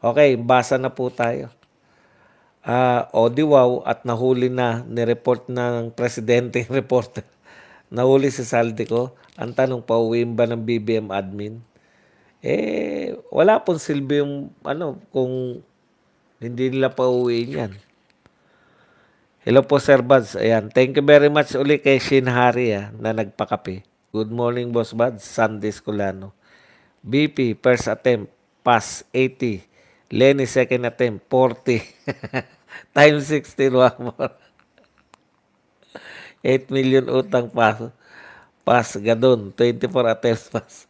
Okay, basa na po tayo. Odiwaw at nahuli na, nireport ng presidente yung reporter. Nahuli si Saldico. Ang tanong, pauwiin ba ng BBM admin? Wala pong silbi yung kung hindi nila pauwiin yan. Hello po, Sir Buds. Ayan. Thank you very much uli kay Shin Hari na nagpakape. Good morning, Boss Buds. Sunday Scolano. BP, first attempt, pass 80. Lenny, second attempt, 40. Times 16, one more. 8 million utang pass. Pass, gadon. 24 attempts pass.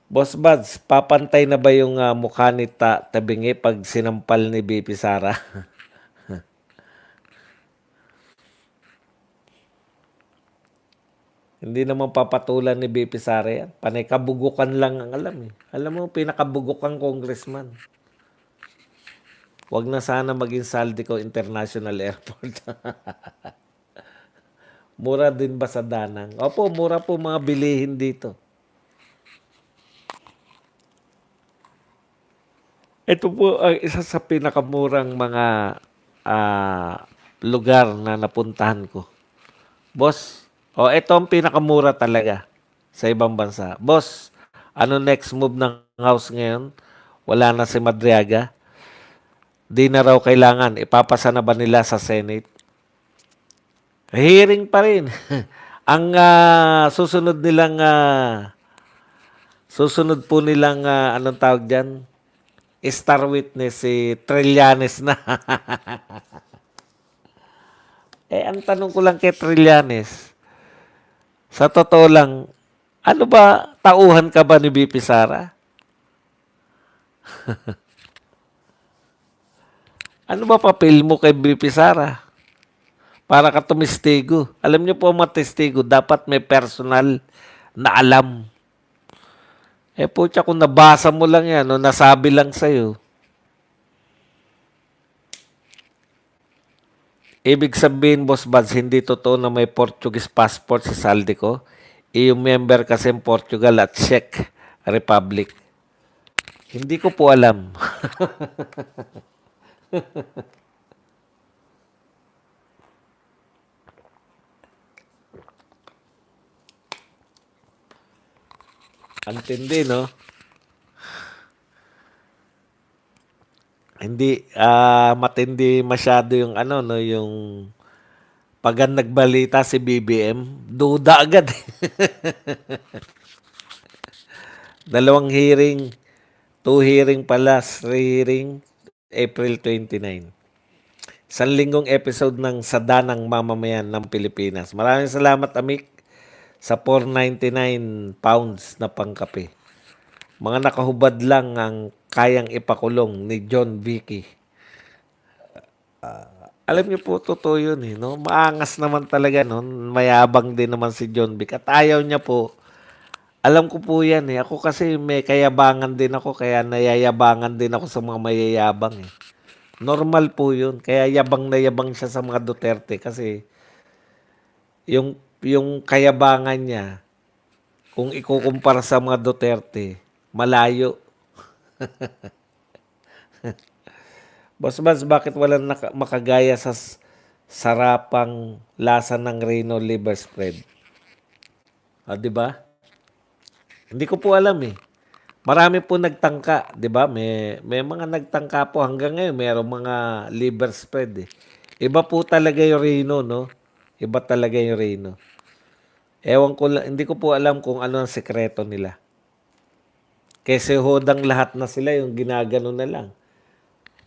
Boss Buds, papantay na ba yung mukha ni Tabingi pag sinampal ni BP Sara? Hindi naman papatulan ni BP Sara yan. Panay kabugukan lang ang alam eh. Alam mo, pinakabugukang congressman. Huwag na sana maging Saldico International Airport. Mura din ba sa Danang? Opo, mura po mga bilihin dito. Ito po ang isa sa pinakamurang mga lugar na napuntahan ko. Boss, ito ang pinakamura talaga sa ibang bansa. Boss, ano next move ng house ngayon? Wala na si Madriaga. Di na raw kailangan. Ipapasa na ba nila sa Senate? Hearing pa rin. Ang susunod po nilang anong tawag dyan? Star witness si Trillanes na. Ang tanong ko lang kay Trillanes, sa totoo lang, ano ba, tauhan ka ba ni BP Sara? Ano ba papel mo kay BP Sara? Para ka tumistigo. Alam niyo po mga testigo, dapat may personal na alam. Putya, kung nabasa mo lang yan, o nasabi lang sa'yo, ibig sabihin, Boss Buds, hindi totoo na may Portuguese passport si Saldico. Yung member kasi ng Portugal at Czech Republic. Hindi ko po alam. Antindi, no? Hindi matindi masyado yung no, yung pag nagbalita si BBM, duda agad. Dalawang hearing, 2 hearing pala, 3 hearing, April 29. Isang linggong episode ng Sadanang Mamamayan ng Pilipinas. Maraming salamat, Amik, sa 499 pounds na pangkape. Mga nakahubad lang ang kayang ipakulong ni John Vicky. Alam niyo po, totoo yun eh. No? Maangas naman talaga nun. Mayabang din naman si John Vicky. At ayaw niya po. Alam ko po yan eh. Ako kasi may kayabangan din ako. Kaya nayayabangan din ako sa mga mayayabang eh. Normal po yun. Kaya yabang na yabang siya sa mga Duterte. Kasi yung kayabangan niya, kung ikukumpara sa mga Duterte, malayo. Boss Bans, bakit walang makagaya sa sarapang lasa ng Reno liver spread? Di ba? Hindi ko po alam eh. Marami po nagtangka, 'di ba? May mga nagtangka po hanggang ngayon, mayroong mga liver spread eh. Iba po talaga yung Reno, no? Iba talaga yung Reno. Ewan ko lang, hindi ko po alam kung ano ang sekreto nila. Kasi hodang lahat na sila yung ginagano na lang.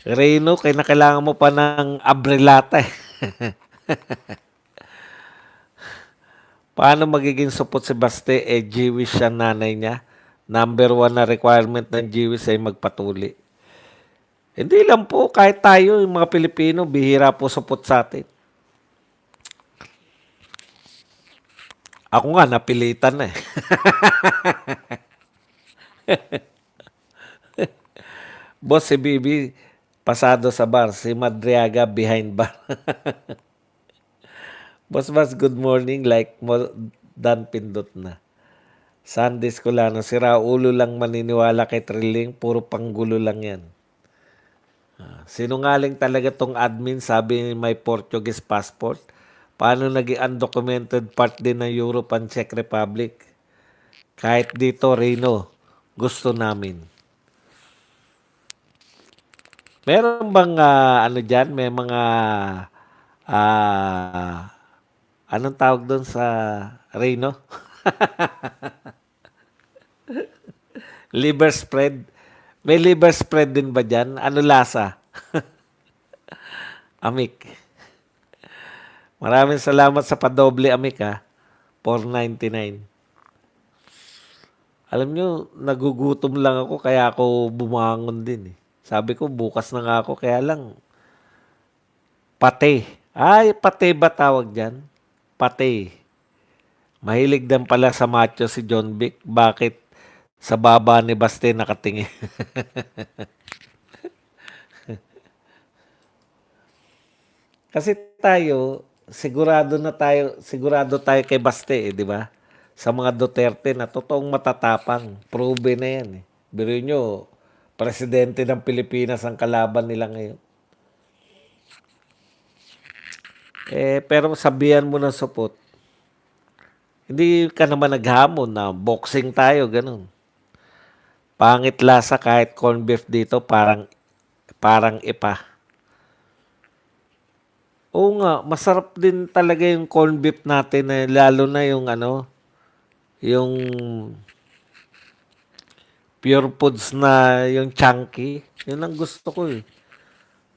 Reno, kailangan mo pa ng abrelata eh. Paano magiging supot si Baste? Jewish siya nanay niya. Number 1 na requirement ng Jewish ay magpatuli. Hindi lang po, kahit tayo, yung mga Pilipino, bihira po supot sa atin. Ako nga, napilitan na eh. Boss, si Bibi, pasado sa bar. Si Madriaga, behind bar. Boss Bas, good morning. Like mo Dan pindot na. Sunday Scolano, sira ulo lang maniniwala kay Trilling, puro panggulo lang yan. Sinungaling talaga tong admin, sabi may Portuguese passport. Paano naging undocumented part din ng Europe and Czech Republic? Kahit dito, Reno, gusto namin. Meron bang ano dyan? May mga anong tawag doon sa Reno? Liver spread. May liver spread din ba dyan? Ano lasa? Amik. Maraming salamat sa padoble amik ha. 4.99. Alam nyo, nagugutom lang ako kaya ako bumangon din eh. Sabi ko, bukas na nga ako kaya lang pate. Ay, pate ba tawag dyan? Pate. Mahilig din pala sa macho si John Vic. Bakit sa baba ni Baste nakatingin? Kasi sigurado tayo kay Baste, di ba? Sa mga Duterte na totoong matatapang, proven na yan eh. Biro nyo, presidente ng Pilipinas ang kalaban nila ngayon. Pero sabihan mo ng supot, hindi ka naman naghamon na boxing tayo, ganun. Pangit lasa kahit corned beef dito, parang ipa. Oo nga, masarap din talaga yung corned beef natin lalo na yung yung pure foods na yung chunky. Yun ang gusto ko eh.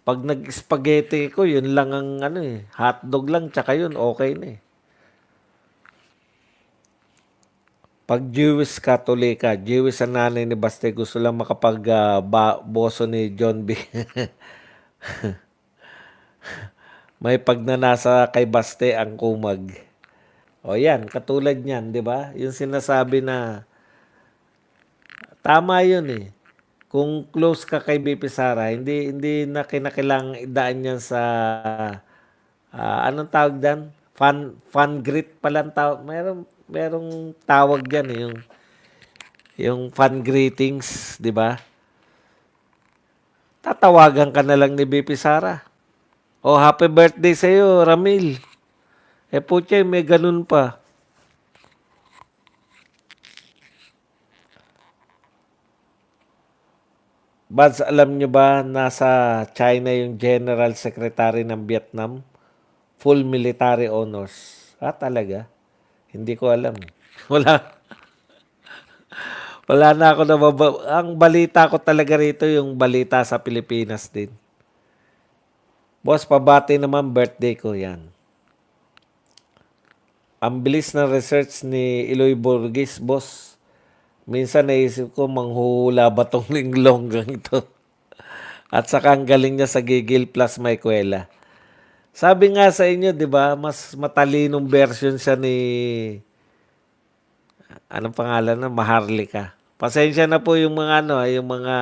Pag nag-spaghetti ko, yun lang ang hotdog lang tsaka yun okay na eh. Pag Jewish Katolika, Jewish ang nanay ni Baste, gusto lang boso ni John B. May pagnanasa kay Baste ang kumag. O yan, katulad niyan, di ba? Yung sinasabi na, tama yun eh. Kung close ka kay BP Sara, hindi na kinakailangang idaan yan sa, anong tawag dyan? Fan grit palang tawag. Merong tawag dyan eh, yung fan greetings, di ba? Tatawagan ka na lang ni BP Sara. Oh, happy birthday sa'yo, Ramil. Putya, may ganun pa. Bads, alam nyo ba, nasa China yung General Secretary ng Vietnam? Full military honors. Talaga? Hindi ko alam. Wala. Wala na ako ang balita ko talaga rito yung balita sa Pilipinas din. Boss, pabati naman birthday ko yan. Ang bilis ng research ni Eloy Borges, boss. Minsan naisip ko, manghuhula ba tong linglonggang ito? At saka ang galing niya sa Gigil Plus Maykuela. Sabi nga sa inyo, di ba, mas matalinong version siya ni, anong pangalan na, Maharlika. Pasensya na po yung mga yung mga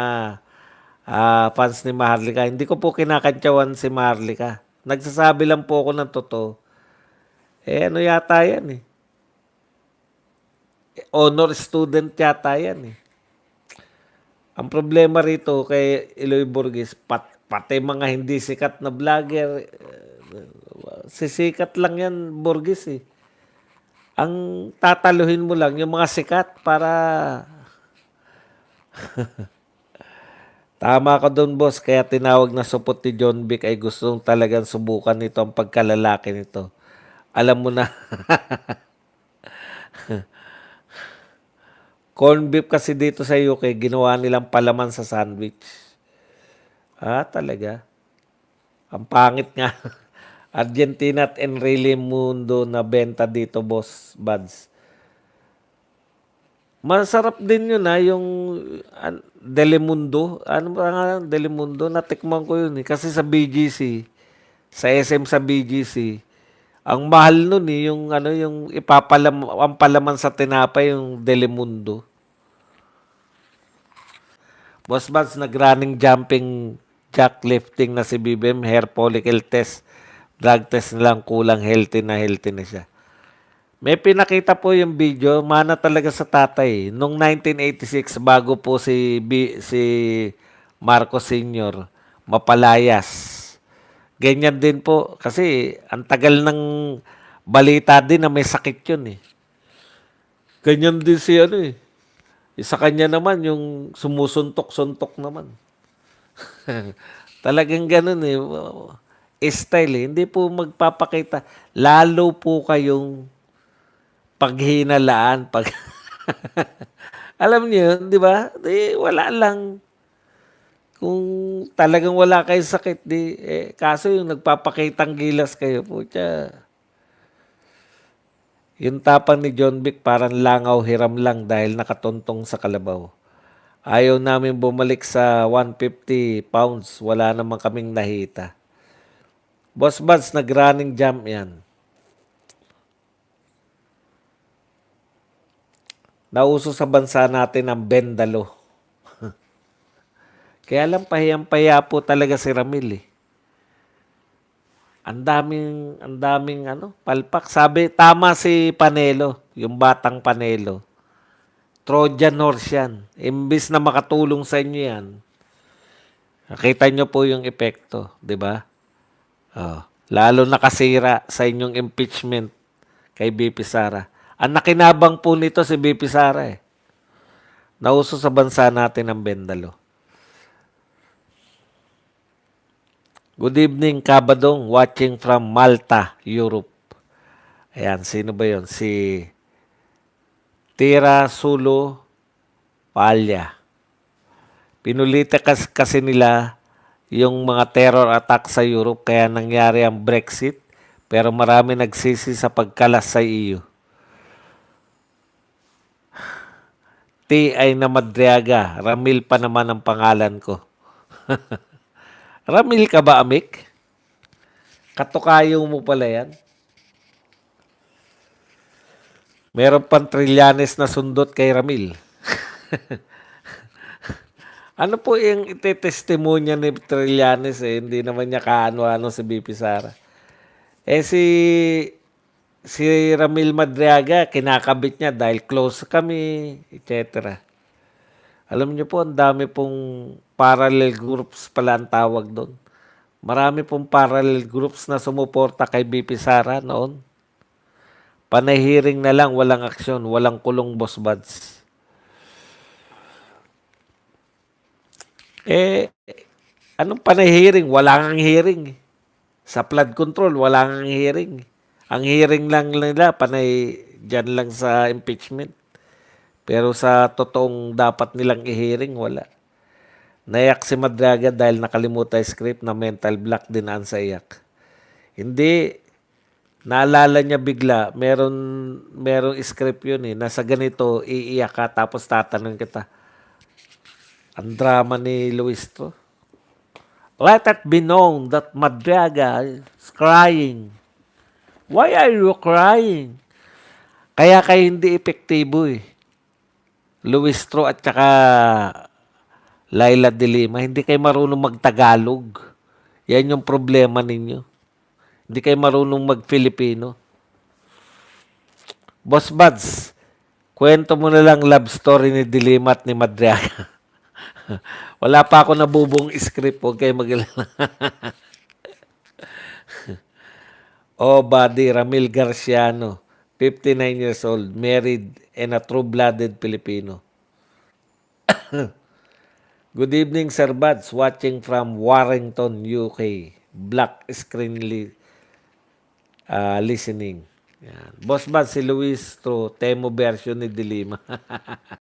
fans ni Maharlika. Hindi ko po kinakantsawan si Maharlika. Nagsasabi lang po ako ng totoo. Ano yata yan eh. Honor student yata yan eh. Ang problema rito kay Eloy Borges, pati mga hindi sikat na vlogger, sisikat lang yan, Borges eh. Ang tataluhin mo lang yung mga sikat para tama ka doon, boss. Kaya tinawag na supot ni John Vic ay gustong talagang subukan nito ang pagkalalaki nito. Alam mo na. Corned beef kasi dito sa UK, ginawa nilang palaman sa sandwich. Talaga. Ang pangit nga. Argentina at Enrile Mundo na benta dito, boss, buds. Masarap din yun yung Delimundo. Ano ba nga Delimundo? Natikman ko yun Kasi sa BGC, sa SM sa BGC, ang mahal nun yung yung ang palaman sa tinapay yung Delimundo. Boss Buds, nag-running jumping jack lifting na si BBM, hair follicle test. Drug test na lang, kulang healthy na siya. May pinakita po yung video, mana talaga sa tatay. Nung 1986, bago po si Marcos Sr. mapalayas. Ganyan din po. Kasi ang tagal ng balita din na may sakit yun eh. Ganyan din si ano eh. Sa kanya naman, yung sumusuntok-suntok naman. Talagang ganun eh. Style eh. Hindi po magpapakita. Lalo po kayong paghinalaan. Alam niyo yun, di ba? Di, wala lang. Kung talagang wala kayo sakit, di, kaso yung nagpapakitang gilas kayo po, yung tapang ni John Vic parang langaw hiram lang dahil nakatuntong sa kalabaw. Ayaw namin bumalik sa 150 pounds. Wala naman kaming nahita. Boss Buds, nag-running jump yan. Nauso sa bansa natin ang bendalo. Kaya lang pahiyang-pahiya po talaga si Ramil eh. Ang daming palpak. Sabi, tama si Panelo, yung batang Panelo. Trojan horse yan. Imbis na makatulong sa inyo yan, nakita nyo po yung epekto, di ba? Oh, lalo nakasira sa inyong impeachment kay BP Sara. Ang nakinabang po nito si BP Sara eh. Nauso sa bansa natin ang bendalo. Good evening, Kabadong, watching from Malta, Europe. Ayan, sino ba yon? Si Tira Sulo Palya. Pinulita kasi nila yung mga terror attack sa Europe kaya nangyari ang Brexit pero marami nagsisi sa pagkalas sa EU. T ay na Madriaga. Ramil pa naman ang pangalan ko. Ramil ka ba, Amik? Katukayo mo pala yan. Meron pang Trillanes na sundot kay Ramil. Ano po yung itetestimonya ni Trillanes eh? Hindi naman niya kaano-ano si BP Sara. Si Ramil Madriaga, kinakabit niya dahil close kami, etc. Alam niyo po, ang dami pong parallel groups pala ang tawag doon. Marami pong parallel groups na sumuporta kay BP Sara noon. Panahiring na lang, walang aksyon, walang kulong, Boss Buds. Anong panahiring? Wala nang hearing. Sa flood control, wala nang hearing. Ang hearing lang nila, panay dyan lang sa impeachment. Pero sa totoong dapat nilang i-hearing, wala. Nayak si Madraga dahil nakalimutan yung script na mental block dinaan sa iyak. Hindi, naalala niya bigla, merong script yun eh, nasa ganito, iiyak ka, tapos tatanong kita. Ang drama ni Luis to. Let it be known that Madraga is crying. Why are you crying? Kaya kayo hindi epektibo eh. Luis Tro at saka Laila de Lima, hindi kayo marunong magtagalog. Yan yung problema ninyo. Hindi kayo marunong mag-Filipino. Boss Buds, kwento mo na lang love story ni Dilima at ni Madriaga. Wala pa ako nabubong script, huwag kayo mag-alala. Buddy, Ramil Garciano, 59 years old, married, and a true-blooded Filipino. Good evening, Sir Buds, watching from Warrington, UK. Black screen listening. Yan. Boss Buds, si Luis Tro, Temo version ni Dilima.